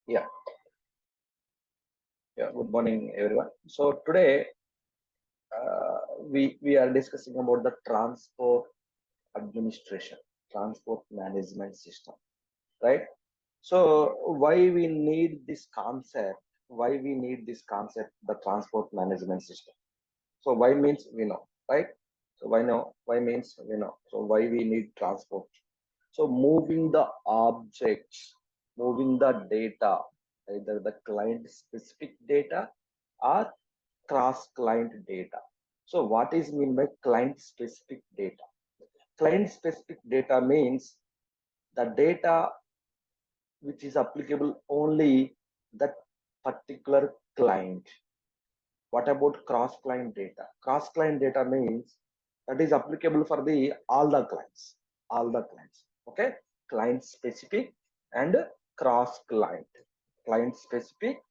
Yeah, yeah. Good morning, everyone. So today we are discussing about the transport administration, transport management system, right? So why we need this concept? Why we need this concept? The transport management system. So why means we know, right? So why know? Why means we know. So why we need transport? So moving the objects, moving the data, either the client specific data or cross client data. So what is mean by client specific data? Client specific data means the data which is applicable only that particular client. What about cross client data? Cross client data means that is applicable for the all the clients. Okay, client specific and cross client. Client specific,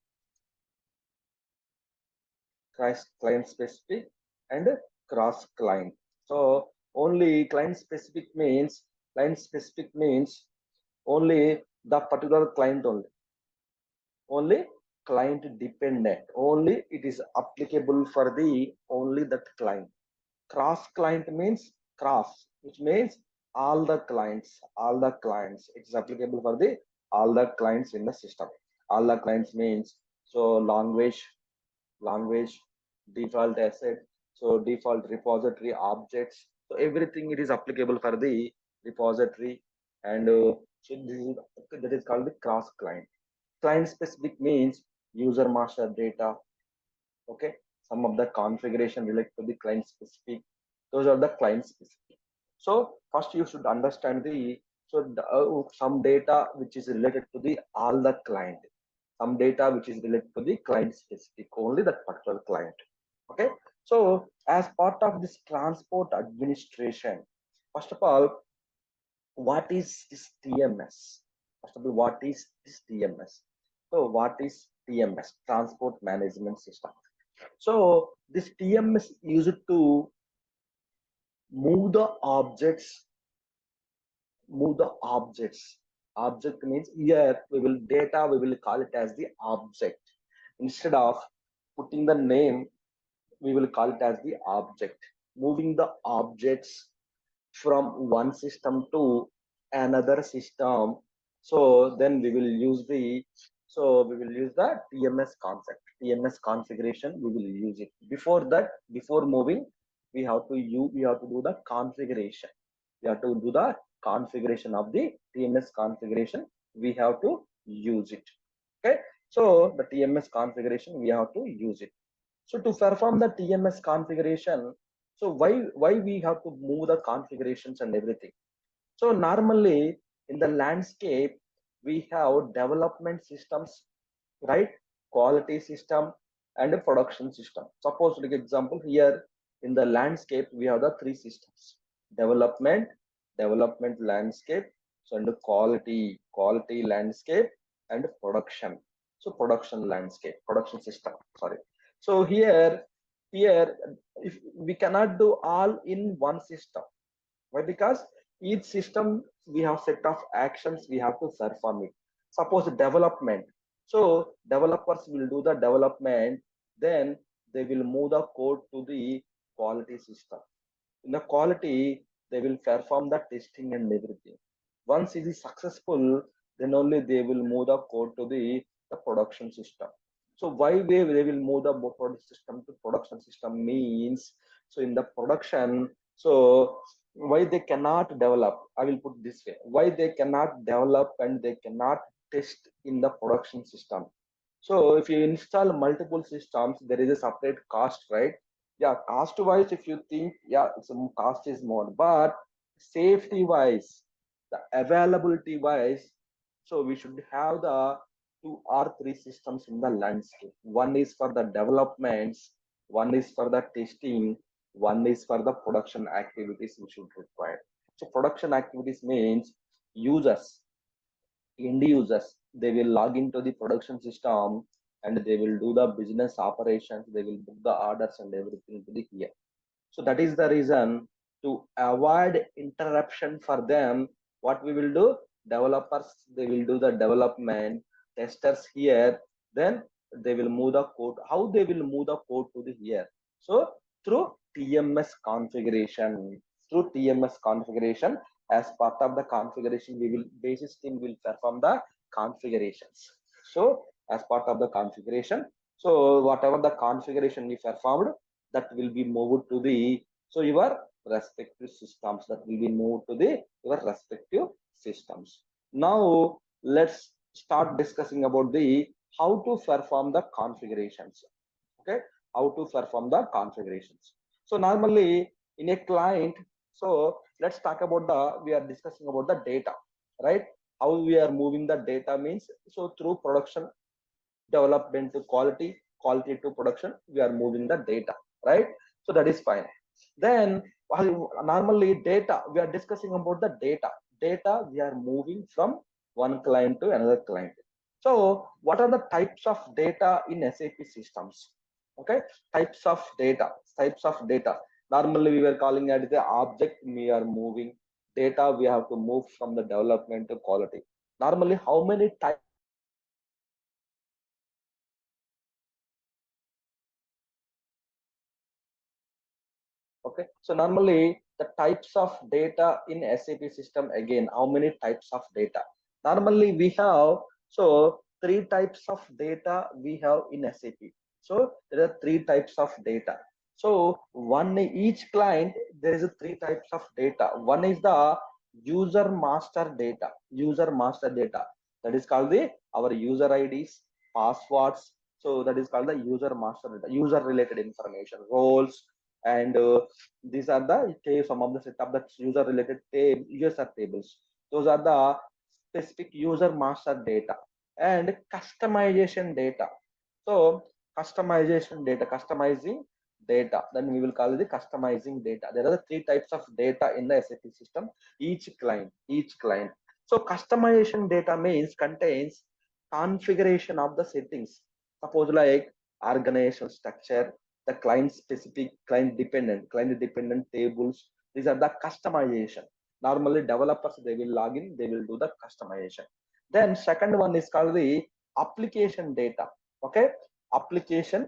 client specific, and cross client. So only client specific means only the particular client only client dependent, only it is applicable for the only that client. Cross client means cross, which means all the clients it is applicable for the all the clients in the system. All the clients means, so language, default asset, so default repository objects, so everything it is applicable for the repository. And so this is, that is called the cross client. Client specific means user master data. Okay, some of the configuration related to the client specific, those are the client specific. So first you should understand the, some data which is related to the all the client, some data which is related to the client specific, only that particular client. Okay, so as part of this transport administration, first of all, what is this TMS? First of all, what is this TMS? So what is TMS, transport management system? So this TMS used to move the objects, move the objects. Object means here we will data, we will call it as the object. Instead of putting the name, we will call it as the object. Moving the objects from one system to another system. So then we will use the, so we will use the TMS concept, TMS configuration. We will use it. Before that, before moving, we have to do the configuration. We have to do the configuration of the TMS configuration. We have to use it. Okay. So the TMS configuration, we have to use it. So to perform the TMS configuration, so why we have to move the configurations and everything? So normally in the landscape we have development systems, right? Quality system and a production system. Suppose, like example, here in the landscape we have the three systems: development, development landscape, so and the quality landscape, and production. So production landscape, production system. Sorry. So here if we cannot do all in one system. Why? Because each system we have set of actions we have to perform it. Suppose development. So developers will do the development, then they will move the code to the quality system. In the quality, they will perform the testing and everything. Once it is successful, then only they will move the code to the production system. So why they will move the product system to production system means, so in the production, so why they cannot develop, I will put this way, why they cannot develop and they cannot test in the production system. So if you install multiple systems, there is a separate cost, right? Yeah, cost wise, if you think, yeah, some cost is more, but safety wise, the availability wise, so we should have the two or three systems in the landscape. One is for the developments, one is for the testing, one is for the production activities we should require. So production activities means users, end users, they will log into the production system and they will do the business operations, they will book the orders and everything to the here. So that is the reason, to avoid interruption for them, what we will do, developers they will do the development, testers here, then they will move the code. How they will move the code to the here? So through TMS configuration, through TMS configuration, as part of the configuration, we will basis team will perform the configurations. So as part of the configuration, so whatever the configuration we performed, that will be moved to the your respective systems, that will be moved to the your respective systems. Now let's start discussing about the how to perform the configurations. Okay, how to perform the configurations. So normally in a client, so let's talk about the, we are discussing about the data, right? How we are moving the data means, so through production development to quality, quality to production, we are moving the data, right? So that is fine. Then normally data, we are discussing about the data we are moving from one client to another client. So what are the types of data in SAP systems? Okay, types of data. Normally we were calling it the object we are moving, data we have to move from the development to quality. Normally how many types Okay, so normally the types of data in SAP system, again, how many types of data? Normally we have, so three types of data we have in SAP. So there are three types of data. So one, each client, there is a three types of data. One is the user master data. That is called the our user IDs, passwords. So that is called the user master data, user related information, roles, and these are the some of the set of the user related user tables. Those are the specific user master data and customization data. So customizing data, then we will call it the customizing data. There are the three types of data in the SAP system, each client. So customization data means contains configuration of the settings. Suppose like organizational structure, the client dependent tables. These are the customization. Normally developers, they will log in, they will do the customization. Then second one is called the application data. Okay, application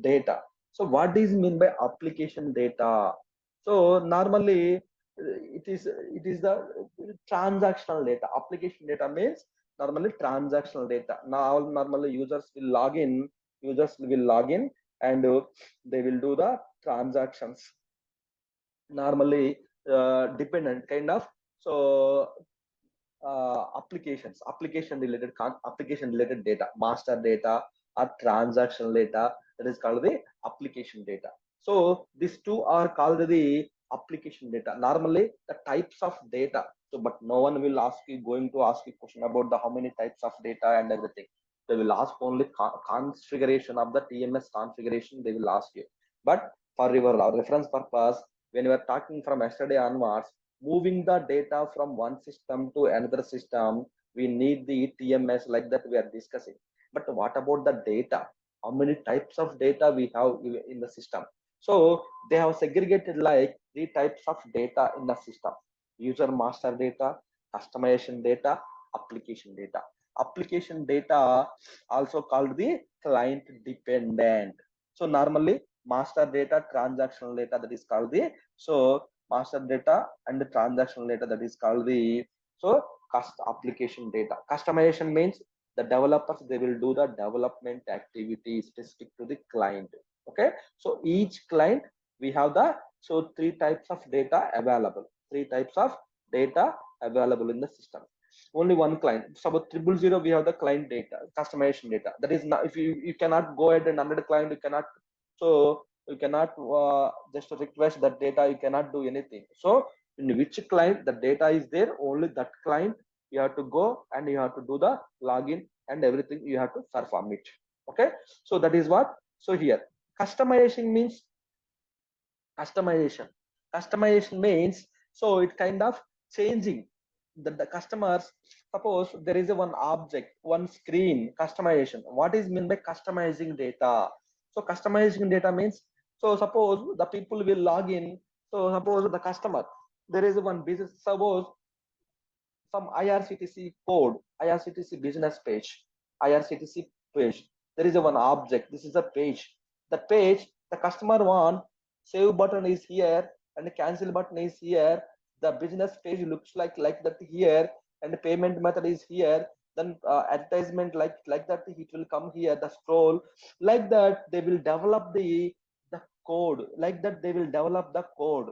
data. So what is mean by application data? So normally it is the transactional data. Application data means normally transactional data. Now normally users will log in and they will do the transactions. Normally dependent kind of, so application related data, master data or transactional data, that is called the application data. So these two are called the application data. Normally the types of data, so but no one will ask you, going to ask you question about the how many types of data and everything. They will ask only configuration of the TMS configuration, they will ask you. But for your reference purpose, when you are talking from yesterday onwards, moving the data from one system to another system, we need the TMS, like that we are discussing. But what about the data? How many types of data we have in the system? So they have segregated like three types of data in the system: user master data, customization data, application data. Application data also called the client dependent. So normally master data, transactional data, that is called the, so master data and the transactional data, that is called the, so application data. Customization means the developers, they will do the development activity specific to the client. Okay, so each client we have the, so three types of data available in the system. Only one client. So about 000 we have the client data, customization data. That is not, if you cannot go ahead and another client, you cannot, so you cannot just request that data, you cannot do anything. So in which client the data is there, only that client you have to go and you have to do the login and everything, you have to perform it. Okay, so that is what. So here customization means, customization customization means, so it kind of changing the customers. Suppose there is a one object, one screen, customization. What is mean by customizing data? So customizing data means, so suppose the people will log in. So suppose the customer, there is one business, suppose some IRCTC code, IRCTC business page. IRCTC page. There is a one object. This is a page. The page, the customer want save button is here and the cancel button is here. The business page looks like that here, and the payment method is here. Then advertisement like that it will come here. The scroll like that they will develop the code like that they will develop the code.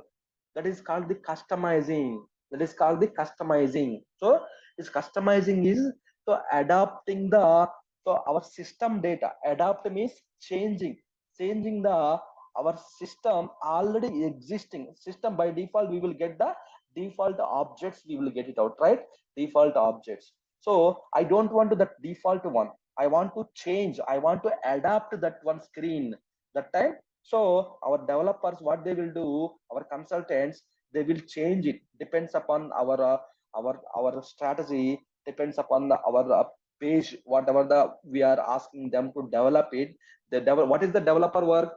That is called the customizing. That is called the customizing. So this customizing is so adapting the so our system data. Adapt means changing the our system already existing system. By default we will get the default objects, we will get it out, right? Default objects. So I don't want to that default one, I want to change, I want to adapt that one screen that time. So our developers what they will do, our consultants, they will change it, depends upon our strategy, depends upon our page, whatever the we are asking them to develop it. What is the developer work?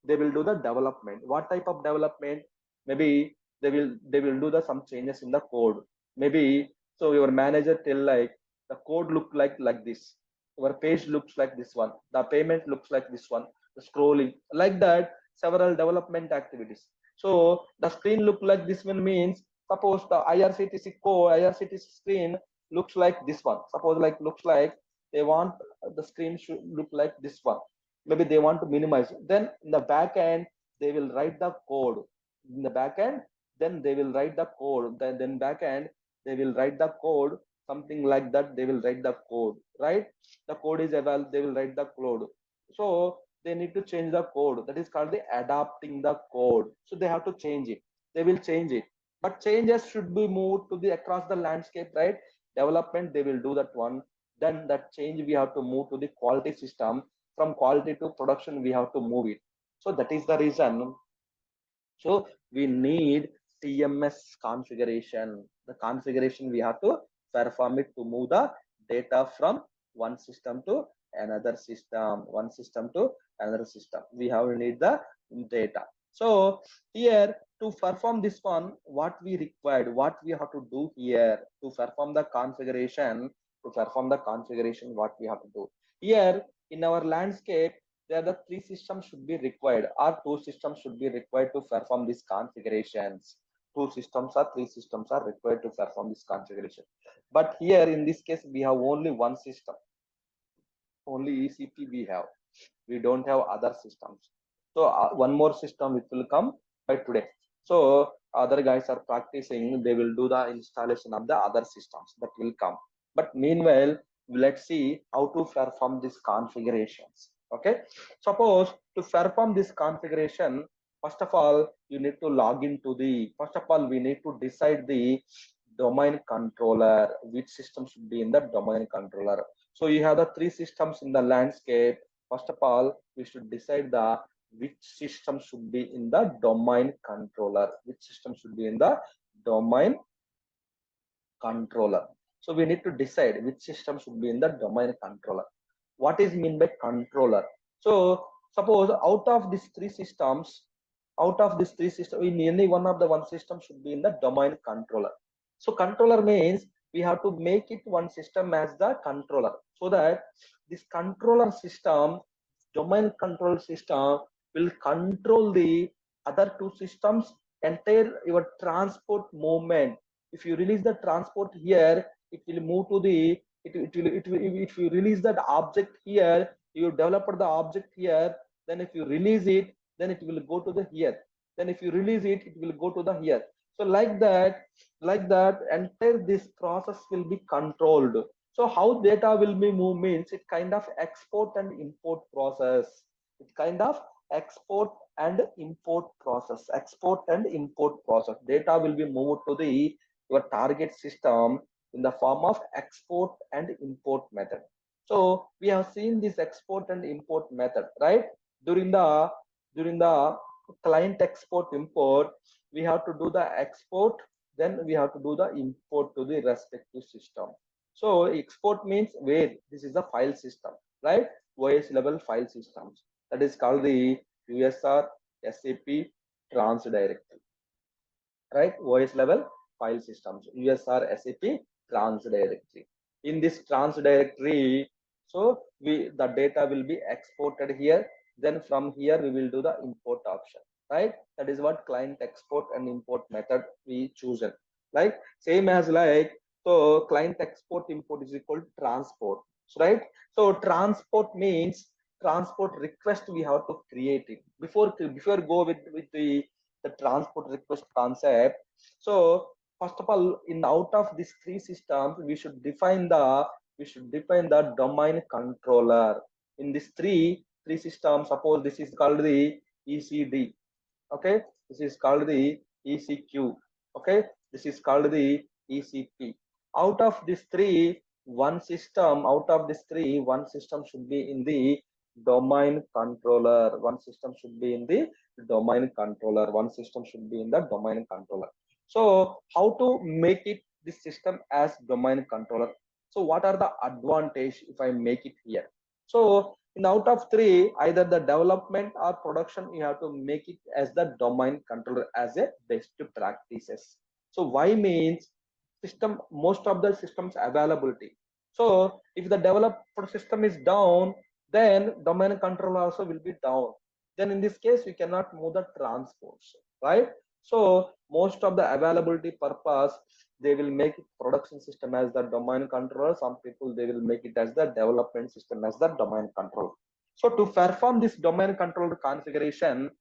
They will do the development. What type of development? Maybe they will do the some changes in the code. Maybe so your manager tell like the code look like this, your page looks like this one, the payment looks like this one, the scrolling like that, several development activities. So the screen look like this one means, suppose the IRCTC screen looks like this one, suppose like looks like they want the screen should look like this one. Maybe they want to minimize, then in the back end they will write the code. In the back end then they will write the code, then back end they will write the code, something like that they will write the code, right? The code is available, they will write the code. So they need to change the code, that is called the adapting the code. So they have to change it, they will change it, but changes should be moved to the across the landscape, right? Development they will do that one, then that change we have to move to the quality system, from quality to production we have to move it. So that is the reason. So we need TMS configuration. The configuration we have to perform it to move the data from one system to another system, one system to another system. We have need the data. So here to perform this one, what we required, what we have to do here to perform the configuration, what we have to do here in our landscape, there the three systems should be required, or two systems should be required to perform these configurations. Two systems or three systems are required to perform this configuration. But here in this case we have only one system, only ECP we have, we don't have other systems. So one more system which will come by today. So other guys are practicing, they will do the installation of the other systems that will come. But meanwhile let's see how to perform these configurations. Okay, suppose to perform this configuration, first of all you need to log into the, first of all we need to decide the domain controller, which system should be in the domain controller. So you have the three systems in the landscape. First of all, we should decide the which system should be in the domain controller. Which system should be in the domain controller. So we need to decide which system should be in the domain controller. What is mean by controller? So suppose out of these three systems, in any one of the one system should be in the domain controller. So controller means we have to make it one system as the controller, so that this controller system, domain control system, will control the other two systems, entire your transport movement. If you release the transport here, it will move to the if you release that object here, you develop the object here, then if you release it, then it will go to the here, then if you release it, it will go to the here. So like that entire this process will be controlled. So how data will be moved means it kind of export and import process. It kind of export and import process. Data will be moved to the your target system in the form of export and import method. So we have seen this export and import method, right? During the client export import, we have to do the export, then we have to do the import to the respective system. So export means where this is the file system, right? OS level file systems, that is called the USR SAP trans directory, right? OS level file systems, USR SAP trans directory. In this trans directory, So the data will be exported here. Then from here we will do the import option, right? That is what client export and import method we chosen. Like same as like, so client export import is equal to transport, right? So transport means transport request we have to create it before go with the transport request concept. So first of all, in out of these three systems, we should define the domain controller. In these three systems, suppose this is called the ECD. Okay, this is called the ECQ. Okay, this is called the ECP. Out of these three, one system should be in the domain controller. One system should be in the domain controller. One system should be in the domain controller. So how to make it this system as domain controller? So what are the advantage if I make it here? So in out of three, either the development or production, you have to make it as the domain controller as a best practices. So why means system, most of the systems availability. So if the developed system is down, then domain controller also will be down. Then in this case, we cannot move the transports, right? So most of the availability purpose, they will make it production system as the domain controller. Some people they will make it as the development system as the domain controller. So to perform this domain controller configuration,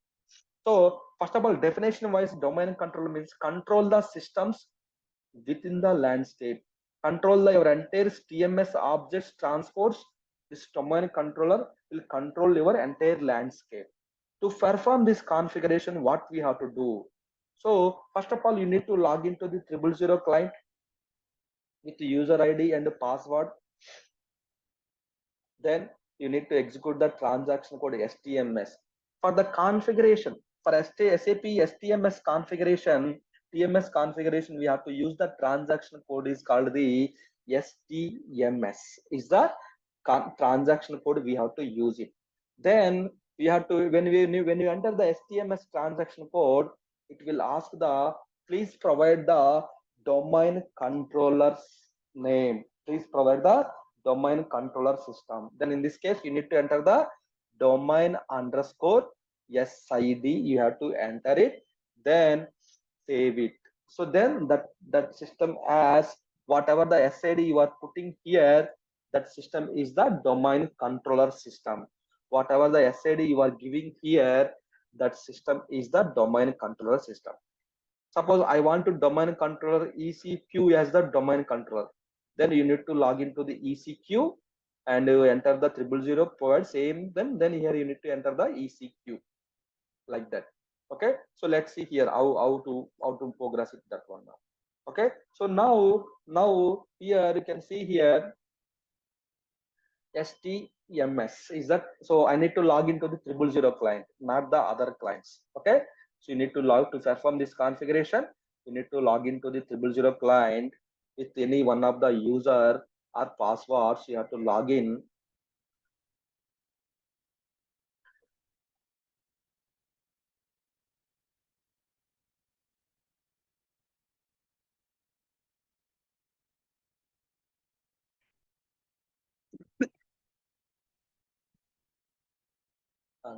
so first of all, definition wise, domain controller means control the systems within the landscape. Control your entire TMS objects transports. This domain controller will control your entire landscape. To perform this configuration, what we have to do? So first of all, you need to log into the 000 client with user ID and the password. Then you need to execute the transaction code STMS. For the configuration, for SAP STMS configuration, TMS configuration, we have to use the transaction code is called the STMS. Is the transaction code we have to use it. Then we have to when you enter the STMS transaction code, it will ask the please provide the domain controller's name. Please provide the domain controller system. Then in this case, you need to enter the domain underscore SID. You have to enter it, then save it. So then that system as whatever the SID you are putting here, that system is the domain controller system. Whatever the SID you are giving here, that system is the domain controller system. Suppose I want to domain controller ECQ as the domain controller. Then you need to log into the ECQ and you enter the 000 provide same. Then here you need to enter the ECQ like that. Okay. So let's see here how to progress with that one now. Okay. So now here you can see here STMS is that, so I need to log into the 000 client, not the other clients. Okay, so you need to log to perform this configuration. You need to log into the 000 client with any one of the user or passwords. You have to log in.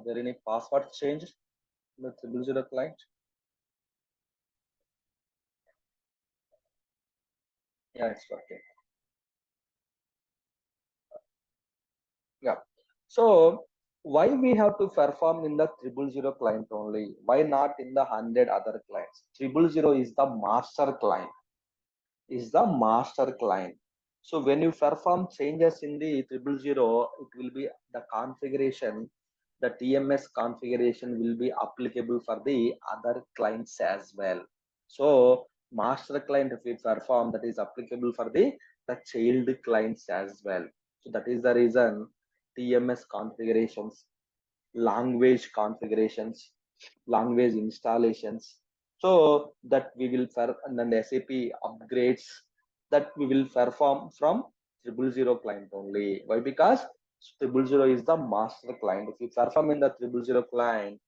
There any password changed in the 000 client? Yeah, it's working. Yeah. So why we have to perform in the 000 client only? Why not in the 100 other clients? 000 is the master client. Is the master client. So when you perform changes in the 000, it will be the configuration, the TMS configuration will be applicable for the other clients as well. So master client if we perform, that is applicable for the child clients as well. So that is the reason TMS configurations, language configurations, language installations. So that we will and then SAP upgrades that we will perform from 000 client only. Why? Because 000 is the master client. If you perform in the 000 client,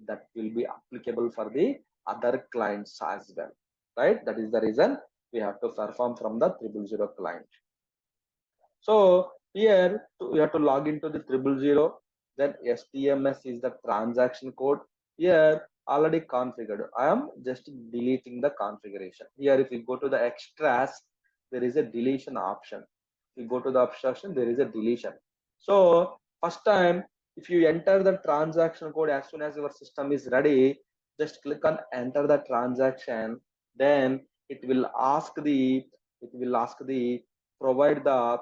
that will be applicable for the other clients as well. Right? That is the reason we have to perform from the 000 client. So Here you have to log into the 000. Then STMS is the transaction code. Here already configured. I am just deleting the configuration. Here if you go to the extras, there is a deletion option. If you go to the obstruction, there is a deletion. So first time, if you enter the transaction code as soon as your system is ready, just click on enter the transaction. Then it will ask the provide the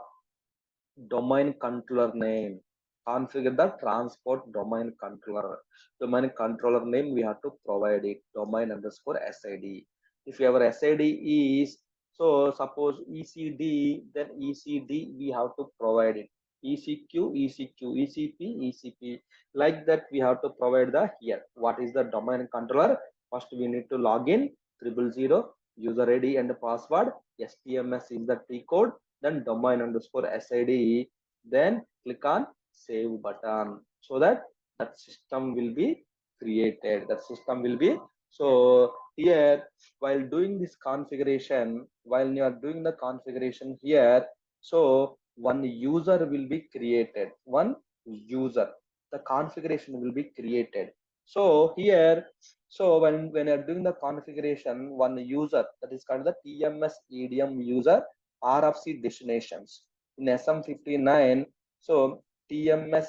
domain controller name. Configure the transport domain controller. Domain controller name we have to provide it. Domain underscore SID. If your SID is, so suppose ECD, then ECD we have to provide it. ECQ, ECQ, ECP, ECP. Like that we have to provide the here. What is the domain controller? First we need to log in 000 user ID and password. STMS is the T code, then domain underscore SID, then click on save button so that that system will be created. That system will be, so here while doing this configuration, while you are doing the configuration here, so one user will be created. One user, the configuration will be created. So here, so when you're doing the configuration, one user, that is called the TMS EDM user, RFC destinations in SM59. So TMS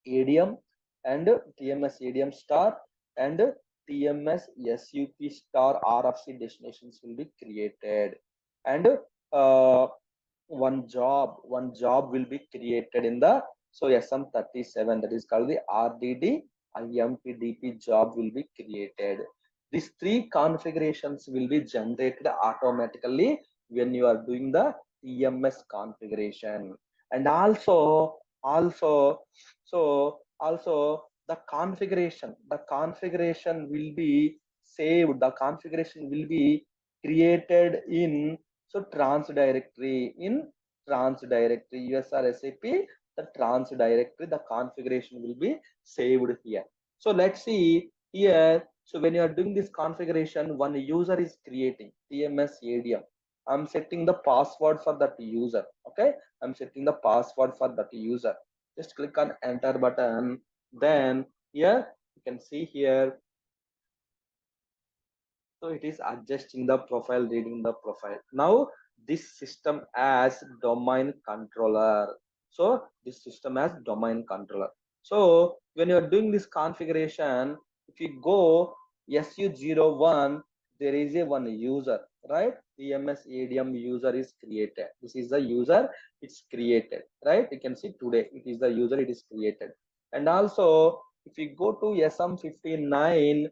ADM and TMS ADM star and TMS SUP star RFC destinations will be created, and uh, one job will be created in the, so SM37, that is called the RDD IMPDP job will be created. These three configurations will be generated automatically when you are doing the TMS configuration. And also the configuration will be saved. The configuration will be created in, so trans directory, in trans directory USR SAP, the trans directory, the configuration will be saved here. So let's see here. So when you are doing this configuration, one user is creating TMS ADM. I'm setting the password for that user. Okay, I'm setting the password for that user. Just click on enter button. Then here you can see here, so it is adjusting the profile, reading the profile. Now this system as domain controller. So this system as domain controller. So when you are doing this configuration, if you go SU01, there is a one user, right? TMS ADM user is created. This is the user, it's created, right? You can see today it is the user, it is created. And also if you go to SM59,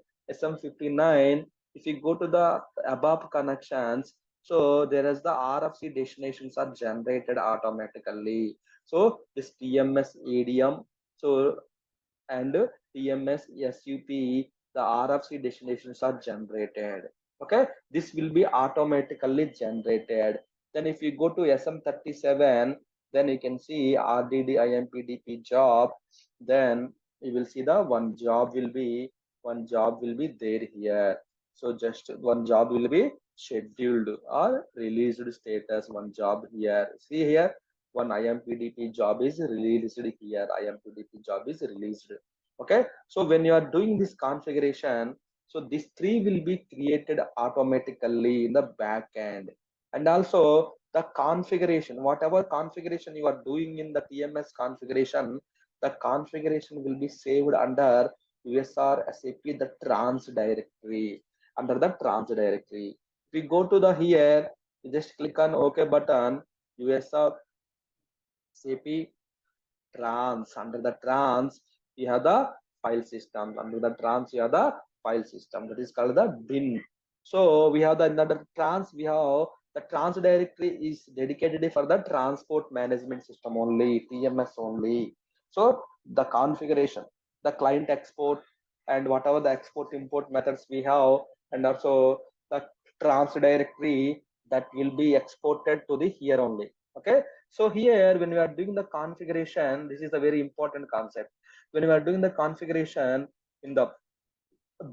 if you go to the above connections, so there is the RFC destinations are generated automatically. So this TMS ADM, so and TMS SUP, the RFC destinations are generated. Okay, this will be automatically generated. Then if you go to SM37, then you can see RDD IMPDP job. Then you will see the one job will be there here. So just one job will be scheduled or released status. One job here. See here, one IMPDP job is released here. IMPDP job is released. Okay, so when you are doing this configuration, so these three will be created automatically in the back end. And also the configuration, whatever configuration you are doing in the TMS configuration, the configuration will be saved under USR SAP, the trans directory, under the trans directory. If we go to the here, you just click on OK button, USR SAP trans. Under the trans you have the file system. Under the trans you have the file system, that is called the bin. So we have the, under the trans we have the trans directory is dedicated for the transport management system only, TMS only. So the configuration, the client export, and whatever the export import methods we have, and also the trans directory, that will be exported to the here only. Okay, so here when we are doing the configuration, this is a very important concept. When we are doing the configuration in the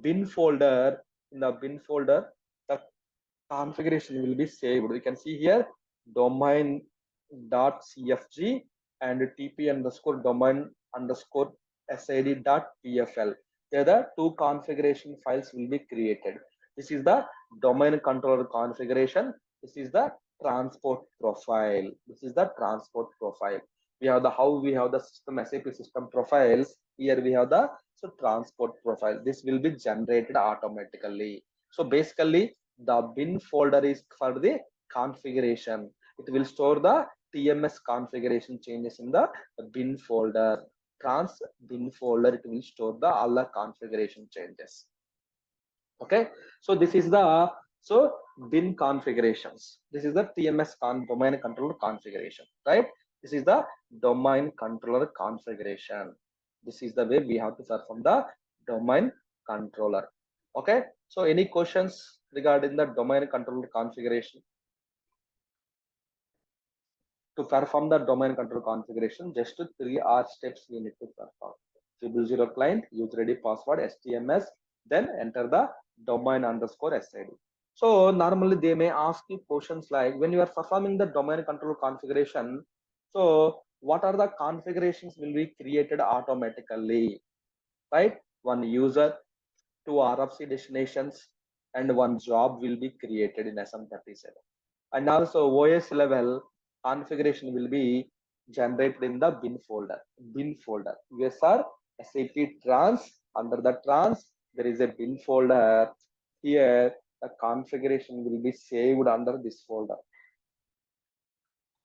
bin folder, the configuration will be saved. You can see here domain dot cfg and tp underscore domain underscore sid dot pfl. There the two configuration files will be created. This is the domain controller configuration. This is the transport profile. This is the transport profile. We have the how we have the system SAP system profiles. Here we have the transport profile. This will be generated automatically. So basically the bin folder is for the configuration. It will store the TMS configuration changes in the bin folder. Trans bin folder, it will store the all the configuration changes. Okay, so this is the bin configurations. This is the TMS domain controller configuration, right? This is the domain controller configuration. This is the way we have to perform the domain controller. Okay, so any questions regarding the domain controller configuration? To perform the domain control configuration, just 3 steps we need to perform. 000 client, user ID, password, STMS, then enter the domain underscore SID. So normally they may ask you questions like when you are performing the domain control configuration, so what are the configurations will be created automatically, right? One user, two RFC destinations, and one job will be created in SM37. And also OS level configuration will be generated in the bin folder. Bin folder. USR SAP trans. Under the trans, there is a bin folder. Here, the configuration will be saved under this folder.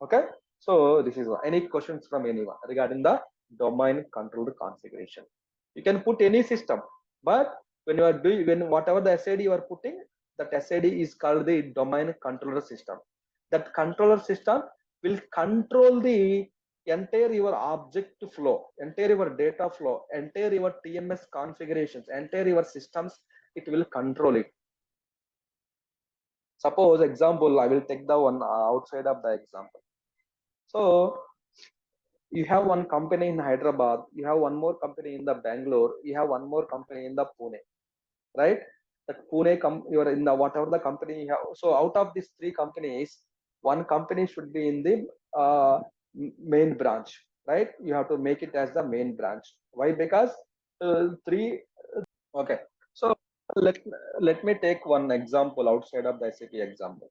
Okay. So this is any questions from anyone regarding the domain controlled configuration. You can put any system, but when you are doing whatever the SID you are putting, that SID is called the domain controller system. That controller system will control the entire your object flow, entire your data flow, entire your TMS configurations, entire your systems. It will control it. Suppose example, I will take the one outside of the example. So you have one company in Hyderabad, you have one more company in the Bangalore, you have one more company in the Pune, right? That Pune you are in the whatever the company you have. So out of these three companies, one company should be in the main branch, right? You have to make it as the main branch. Why? Because three. Okay. So let let me take one example outside of the SAP example.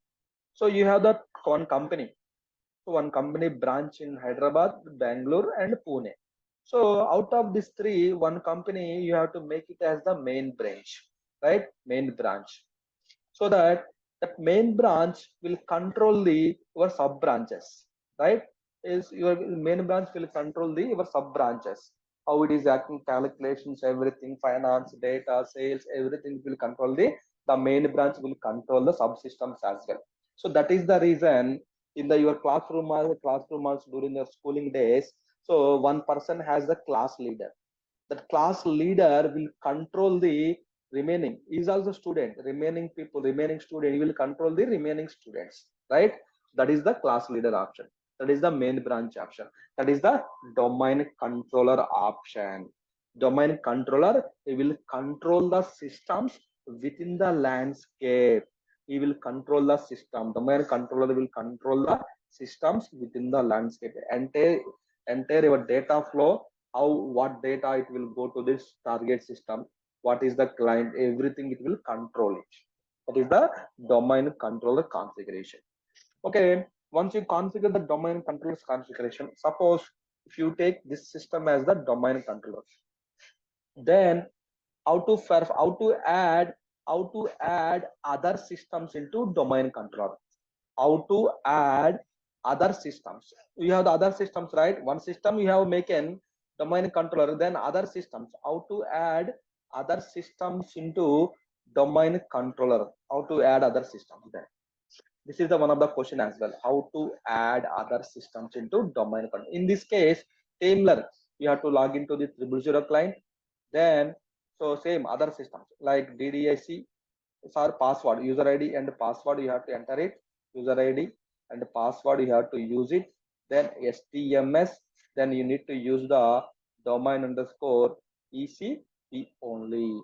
So you have that one company. So one company branch in Hyderabad, Bangalore, and Pune. So out of these three, one company you have to make it as the main branch, right? Main branch, so that that main branch will control the your sub branches, right? Is your main branch will control the your sub branches. How it is acting, calculations, everything, finance, data, sales, everything will control the main branch will control the subsystems as well. So that is the reason in the your classroom during your schooling days. So one person has the class leader. That class leader will control the remaining. He is also student. Remaining people, remaining student, he will control the remaining students, right? That is the class leader option. That is the main branch option. That is the domain controller option. Domain controller, he will control the systems within the landscape. He will control the system. Domain controller will control the systems within the landscape. Entire your data flow, how what data it will go to this target system, what is the client, everything it will control it. That is the domain controller configuration. Okay, once you configure the domain controllers configuration, suppose if you take this system as the domain controller, then how to add other systems into domain controller. How to add other systems. You have the other systems, right? One system you have make an domain controller, then other systems. How to add other systems into domain controller? How to add other systems then? This is the one of the question as well. How to add other systems into domain controller? In this case, similar. You have to log into the 000 client. Then so same other systems like DDIC or password, user ID and password you have to enter it. User ID and password you have to use it. Then STMS, then you need to use the domain underscore ECP only.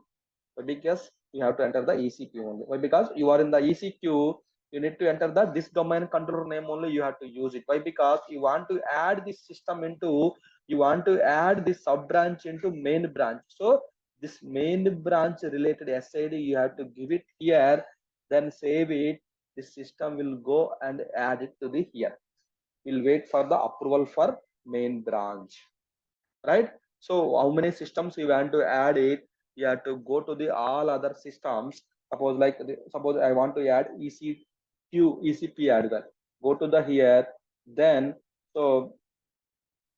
So because you have to enter the ECP only. Why? Because you are in the ECQ, you need to enter this domain controller name only. You have to use it. Why? Because you want to add this system into, you want to add this sub branch into main branch. So this main branch related SID you have to give it here, then save it. This system will go and add it to the here. We'll wait for the approval for main branch, right? So how many systems you want to add it? You have to go to the all other systems. Suppose like suppose I want to add ECP add that. Go to the here, then so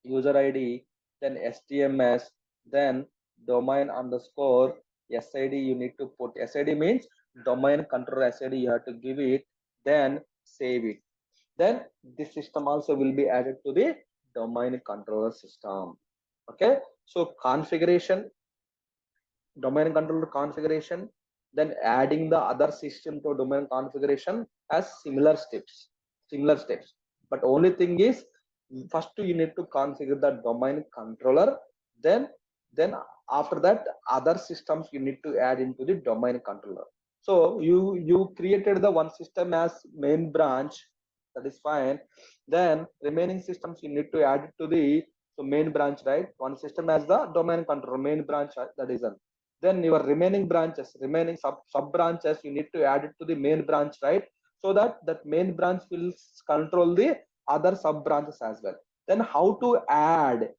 user ID, then STMS, then domain underscore SID. You need to put SID means domain controller SID. You have to give it, then save it. Then this system also will be added to the domain controller system. Okay, so configuration, domain controller configuration, then adding the other system to domain configuration as similar steps. But only thing is, first you need to configure the domain controller, then after that other systems you need to add into the domain controller. So you created the one system as main branch, that is fine. Then remaining systems you need to add it to the so main branch, right? One system as the domain controller, main branch, that is done. Then your remaining branches, remaining sub branches, you need to add it to the main branch, right? So that main branch will control the other sub branches as well. Then how to add?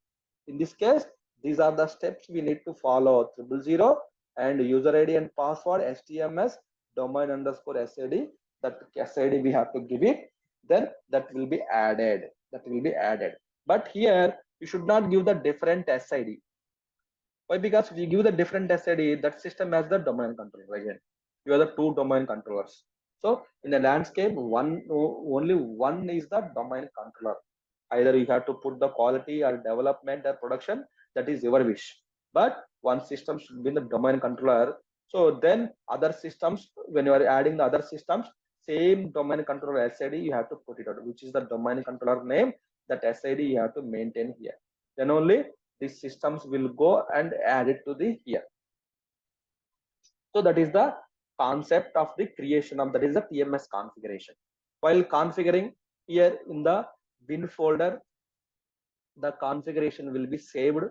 In this case, these are the steps we need to follow: 000 and user ID and password, STMS, domain underscore SID. That SID we have to give it. Then that will be added. That will be added. But here you should not give the different SID. Why? Because if you give the different SID, that system has the domain controller again. You have the two domain controllers. So in the landscape, only one is the domain controller. Either you have to put the quality or development or production, that is your wish. But one system should be the domain controller. So then other systems, when you are adding the other systems, same domain controller SID you have to put it out, which is the domain controller name. That SID you have to maintain here. Then only these systems will go and add it to the here. So that is the concept of the creation of, that is the TMS configuration. While configuring here in the bin folder, the configuration will be saved,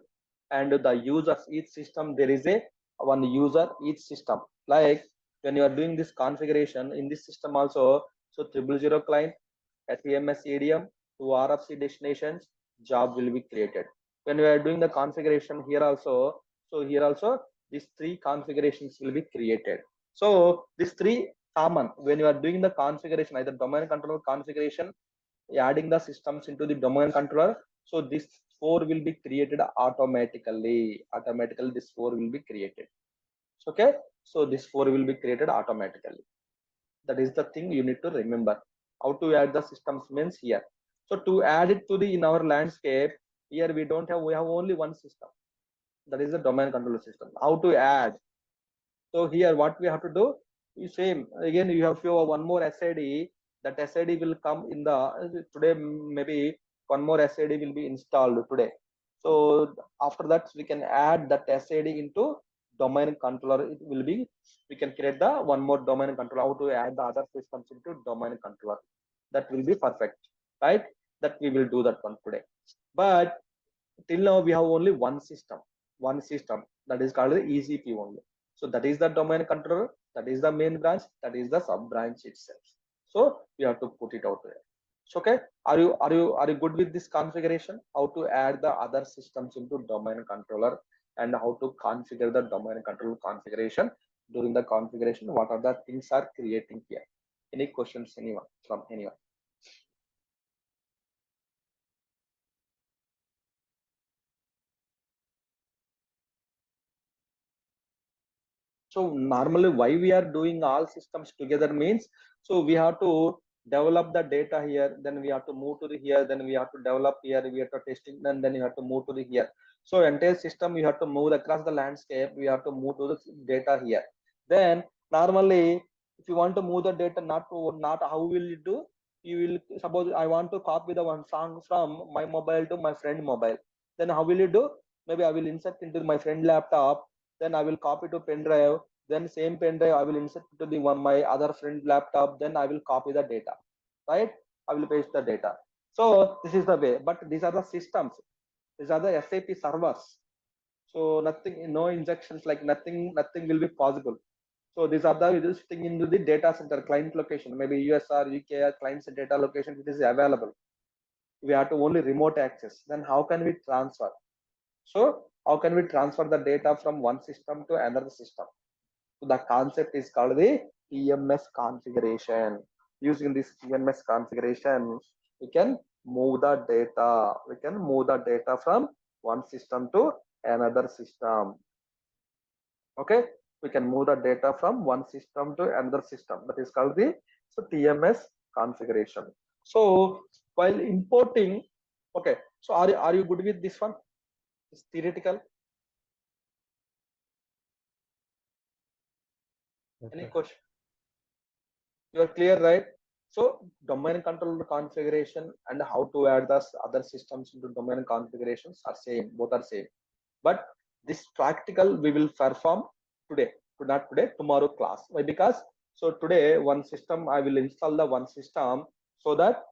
and the users each system there is a one user each system. Like when you are doing this configuration in this system also, so 000 client, a TMS EDM, two RFC destinations, job will be created. When we are doing the configuration here also, so here also these three configurations will be created. So these three common when you are doing the configuration, either domain controller configuration, adding the systems into the domain controller. So this four will be created automatically. Automatically, this four will be created. Okay, so this four will be created automatically. That is the thing you need to remember. How to add the systems means here. So to add it to the in our landscape, here we don't have, we have only one system. That is the domain controller system. How to add? So here what we have to do is same. Again, you have to one more SID. That SID will come in the today, maybe one more SID will be installed today. So after that we can add that SID into domain controller. It will be, we can create the one more domain controller. How to add the other systems into domain controller? That will be perfect, right? That we will do that one today. But till now we have only one system, that is called the ECP only. So that is the domain controller, that is the main branch, that is the sub branch itself. So we have to put it out there. So, okay, are you good with this configuration? How to add the other systems into domain controller and how to configure the domain controller configuration. During the configuration, what are the things are creating here? Any questions, anyone from anyone? So normally why we are doing all systems together means, so we have to develop the data here, then we have to move to the here, then we have to develop here, we have to testing, and then you have to move to the here. So entire system you have to move across the landscape, we have to move to the data here. Then normally if you want to move the data, not how will you do? You will, suppose I want to copy the one song from my mobile to my friend mobile, then how will you do? Maybe I will insert into my friend laptop, then I will copy to pen drive, then same pen drive I will insert to the one my other friend laptop, then I will copy the data, right? I will paste the data. So this is the way, but these are the systems, these are the SAP servers. So nothing, no injections, like nothing will be possible. So these are the sitting into the data center client location, maybe US or UK or client's data location, it is available. We have to only remote access. Then how can we transfer? So how can we transfer the data from one system to another system? So the concept is called the TMS configuration. Using this TMS configuration, we can move the data. We can move the data from one system to another system. Okay, we can move the data from one system to another system. That is called the TMS configuration. So while importing, okay. So are you good with this one? It's theoretical. Any question? You are clear, right? So domain controller configuration and how to add the other systems into domain configurations are same, both are same. But this practical we will perform today, not today, tomorrow class. Why? Because so today one system I will install the one system, so that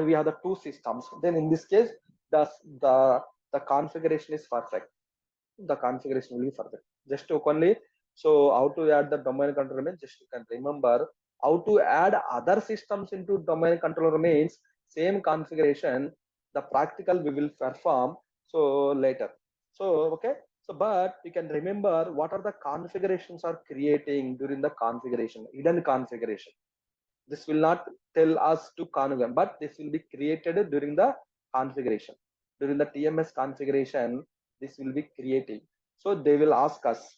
we have the two systems. Then in this case, the the the configuration is perfect. The configuration will be perfect. Just to only, so how to add the domain controller means, just you can remember how to add other systems into domain controller means same configuration. The practical we will perform so later. So okay. So but you can remember what are the configurations are creating during the configuration, hidden configuration. This will not tell us to configure, but this will be created during the configuration. During the TMS configuration, this will be creating. So they will ask us.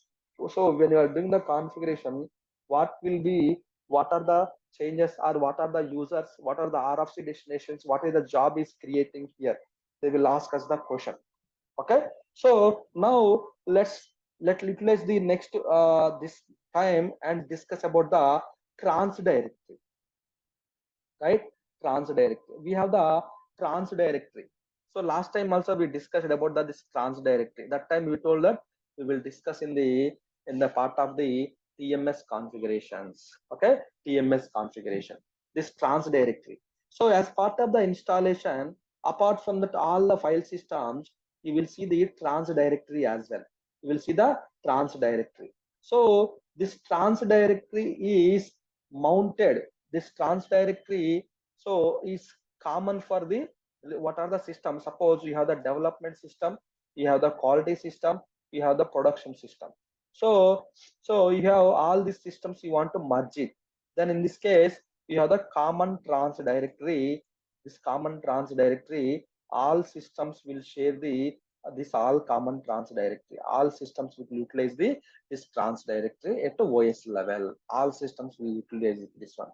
So when you are doing the configuration, what will be, what are the changes, or what are the users, what are the RFC destinations, what is the job is creating here? They will ask us the question. Okay. So now let utilize the next this time and discuss about the trans directory, right? Trans directory, we have the trans directory. So last time also we discussed about this trans directory. That time we told that we will discuss in the part of the TMS configurations. Okay, TMS configuration, this trans directory. So as part of the installation, apart from that all the file systems, you will see the trans directory as well. You will see the trans directory. So this trans directory is mounted, this trans directory so is common for the, what are the systems? Suppose you have the development system, you have the quality system, you have the production system. So you have all these systems, you want to merge it. Then in this case, you have the common trans directory. This common trans directory, all systems will share the this all common trans directory. All systems will utilize this trans directory at the OS level. All systems will utilize this one.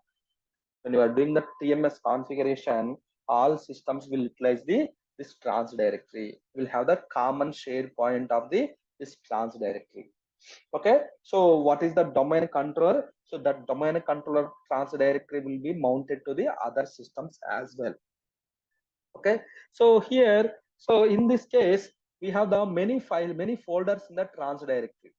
When you are doing the TMS configuration, all systems will utilize this trans directory. Will have the common share point of this trans directory. Okay. So what is the domain controller? So that domain controller trans directory will be mounted to the other systems as well. Okay. So here, so in this case, we have the many files, many folders in the trans directory.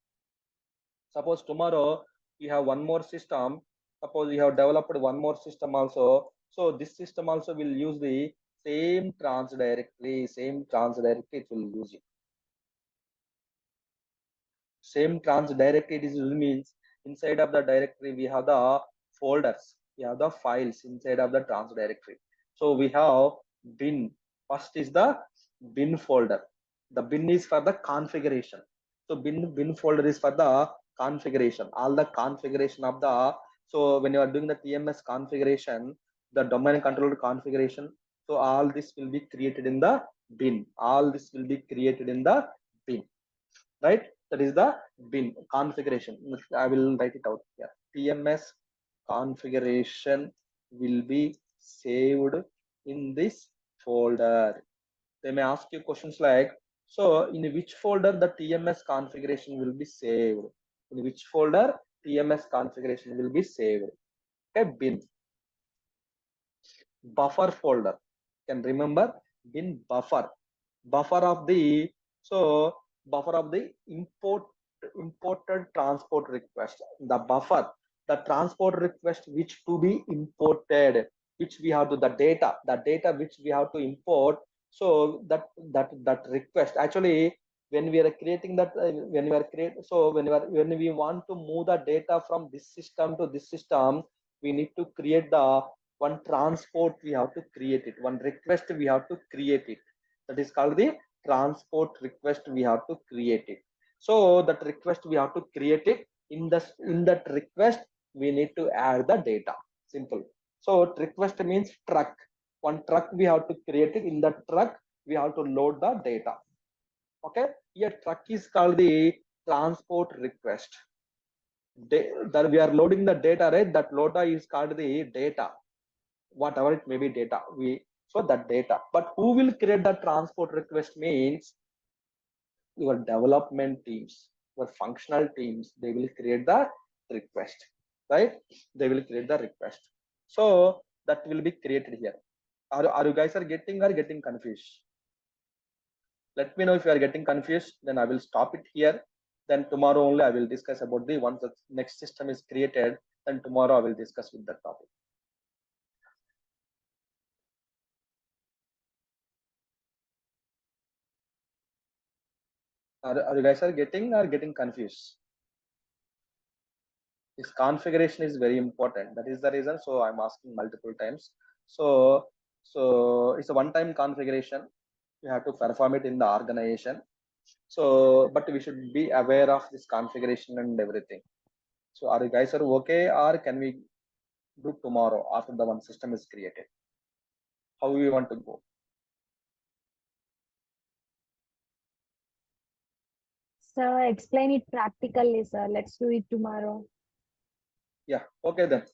Suppose tomorrow you have one more system. Suppose you have developed one more system also. So this system also will use the same trans directory. Same trans directory it will use it. Same trans directory it is means inside of the directory we have the folders. We have the files inside of the trans directory. So we have bin. First is the bin folder. The bin is for the configuration. So bin folder is for the configuration. All the configuration of the, so when you are doing the TMS configuration, the domain controller configuration, so all this will be created in the bin. All this will be created in the bin, right? That is the bin configuration. I will write it out here. TMS configuration will be saved in this folder. They may ask you questions like, so in which folder the TMS configuration will be saved? In which folder TMS configuration will be saved? Okay, bin. Buffer folder. Can remember bin buffer. Buffer of the, so buffer of the import imported transport request, the buffer, the transport request which to be imported, which we have to the data which we have to import. So that request actually, when we are creating that, when we are create, so when we want to move the data from this system to this system, we need to create the one transport, we have to create it, one request we have to create it, that is called the transport request we have to create it. So that request we have to create it. In that request we need to add the data. Simple. So request means truck. One truck we have to create it. In the truck we have to load the data. Okay. Here truck is called the transport request. That we are loading the data, right? That loader is called the data. Whatever it may be data. So that data. But who will create the transport request means your development teams, your functional teams, they will create the request, right? They will create the request. So that will be created here. Are you guys are getting confused? Let me know if you are getting confused, then I will stop it here. Then tomorrow only I will discuss about the once the next system is created, then tomorrow I will discuss with that topic. Are you guys are getting confused? This configuration is very important. That is the reason. So I'm asking multiple times. So it's a one-time configuration. You have to perform it in the organization. So, but we should be aware of this configuration and everything. So are you guys are okay, or can we do tomorrow after the one system is created? How we want to go? Sir, explain it practically, sir. Let's do it tomorrow. Yeah. Okay then.